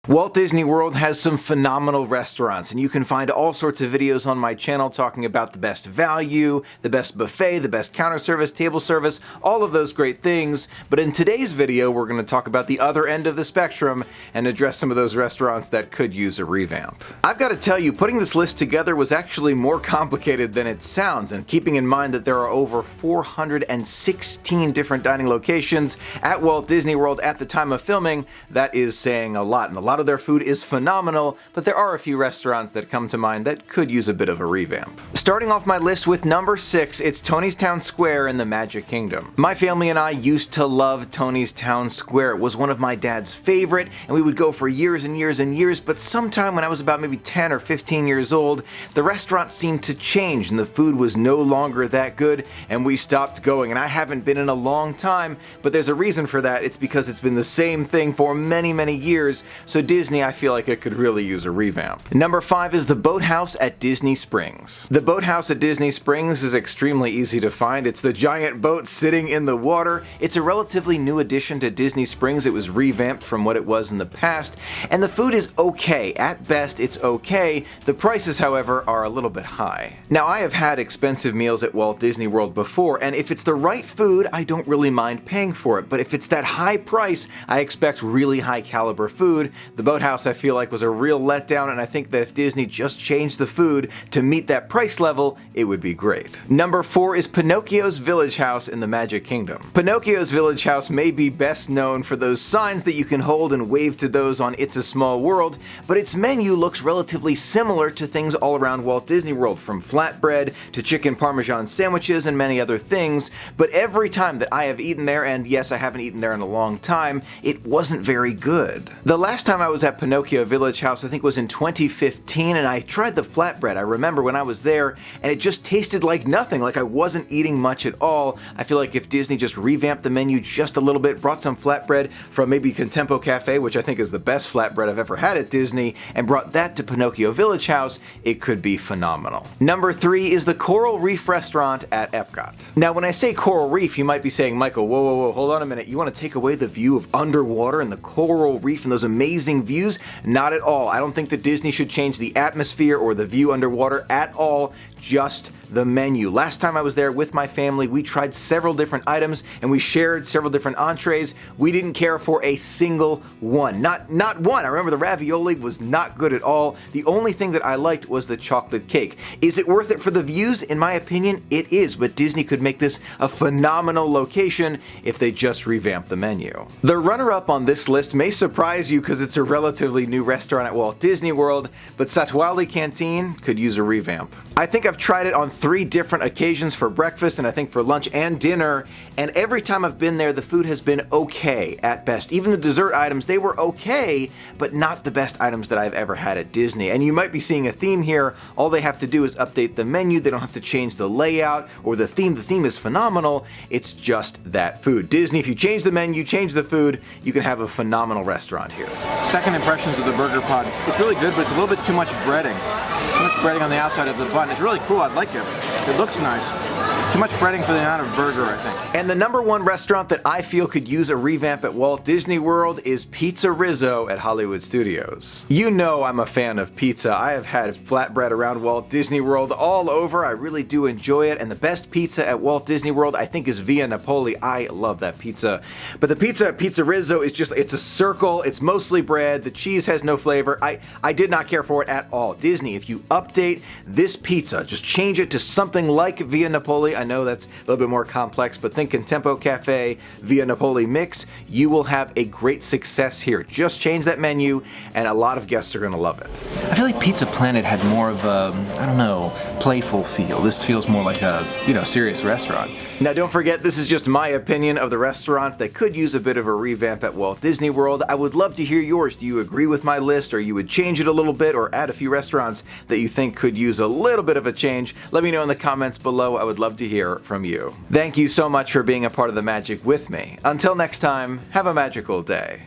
Walt Disney World has some phenomenal restaurants, and you can find all sorts of videos on my channel talking about the best value, the best buffet, the best counter service, table service, all of those great things. But in today's video, we're going to talk about the other end of the spectrum and address some of those restaurants that could use a revamp. I've got to tell you, putting this list together was actually more complicated than it sounds, and keeping in mind that there are over 416 different dining locations at Walt Disney World at the time of filming, that is saying a lot. And a lot of their food is phenomenal, but there are a few restaurants that come to mind that could use a bit of a revamp. Starting off my list with number 6, it's Tony's Town Square in the Magic Kingdom. My family and I used to love Tony's Town Square. It was one of my dad's favorite, and we would go for years and years and years, but sometime when I was about maybe 10 or 15 years old, the restaurant seemed to change and the food was no longer that good, and we stopped going. And I haven't been in a long time, but there's a reason for that. It's because it's been the same thing for many, many years, so Disney, I feel like it could really use a revamp. Number 5 is the Boathouse at Disney Springs. The Boathouse at Disney Springs is extremely easy to find. It's the giant boat sitting in the water. It's a relatively new addition to Disney Springs. It was revamped from what it was in the past, and the food is okay. At best, it's okay. The prices, however, are a little bit high. Now, I have had expensive meals at Walt Disney World before, and if it's the right food, I don't really mind paying for it. But if it's that high price, I expect really high caliber food. The Boathouse, I feel like, was a real letdown, and I think that if Disney just changed the food to meet that price level, it would be great. Number 4 is Pinocchio's Village House in the Magic Kingdom. Pinocchio's Village House may be best known for those signs that you can hold and wave to those on It's a Small World, but its menu looks relatively similar to things all around Walt Disney World, from flatbread to chicken parmesan sandwiches and many other things. But every time that I have eaten there, and yes, I haven't eaten there in a long time, it wasn't very good. The last time I was at Pinocchio Village House, I think, was in 2015, and I tried the flatbread. I remember when I was there, and it just tasted like nothing, like I wasn't eating much at all. I feel like if Disney just revamped the menu just a little bit, brought some flatbread from maybe Contempo Cafe, which I think is the best flatbread I've ever had at Disney, and brought that to Pinocchio Village House, it could be phenomenal. Number 3 is the Coral Reef restaurant at Epcot. Now, when I say Coral Reef, you might be saying, Michael, whoa, hold on a minute. You want to take away the view of underwater and the Coral Reef and those amazing views? Not at all. I don't think that Disney should change the atmosphere or the view underwater at all, just the menu. Last time I was there with my family, we tried several different items and we shared several different entrees. We didn't care for a single one. Not one. I remember the ravioli was not good at all. The only thing that I liked was the chocolate cake. Is it worth it for the views? In my opinion, it is, but Disney could make this a phenomenal location if they just revamp the menu. The runner-up on this list may surprise you because it's a relatively new restaurant at Walt Disney World, but Satwali Canteen could use a revamp. I think I've tried it on 3 different occasions for breakfast, and I think for lunch and dinner, and every time I've been there, the food has been okay at best. Even the dessert items, they were okay, but not the best items that I've ever had at Disney. And you might be seeing a theme here. All they have to do is update the menu. They don't have to change the layout or the theme. The theme is phenomenal. It's just that food. Disney, if you change the menu, change the food, you can have a phenomenal restaurant here. Second impressions of the burger pod. It's really good, but it's a little bit too much breading. Too much breading on the outside of the bun. It's really cool. I'd like it. It looks nice. Too much breading for the amount of burger, I think. And the number 1 restaurant that I feel could use a revamp at Walt Disney World is PizzeRizzo at Hollywood Studios. You know I'm a fan of pizza. I have had flatbread around Walt Disney World all over. I really do enjoy it, and the best pizza at Walt Disney World, I think, is Via Napoli. I love that pizza. But the pizza at PizzeRizzo is just, it's a circle, it's mostly bread, the cheese has no flavor. I did not care for it at all. Disney, if you update this pizza, just change it to something like Via Napoli. I know that's a little bit more complex, but think Contempo Cafe, Via Napoli mix, you will have a great success here. Just change that menu, and a lot of guests are going to love it. I feel like Pizza Planet had more of a, I don't know, playful feel. This feels more like a, serious restaurant. Now, don't forget, this is just my opinion of the restaurants that could use a bit of a revamp at Walt Disney World. I would love to hear yours. Do you agree with my list, or you would change it a little bit, or add a few restaurants that you think could use a little bit of a change? Let me know in the comments below. I would love to hear from you. Thank you so much for being a part of the magic with me. Until next time, have a magical day.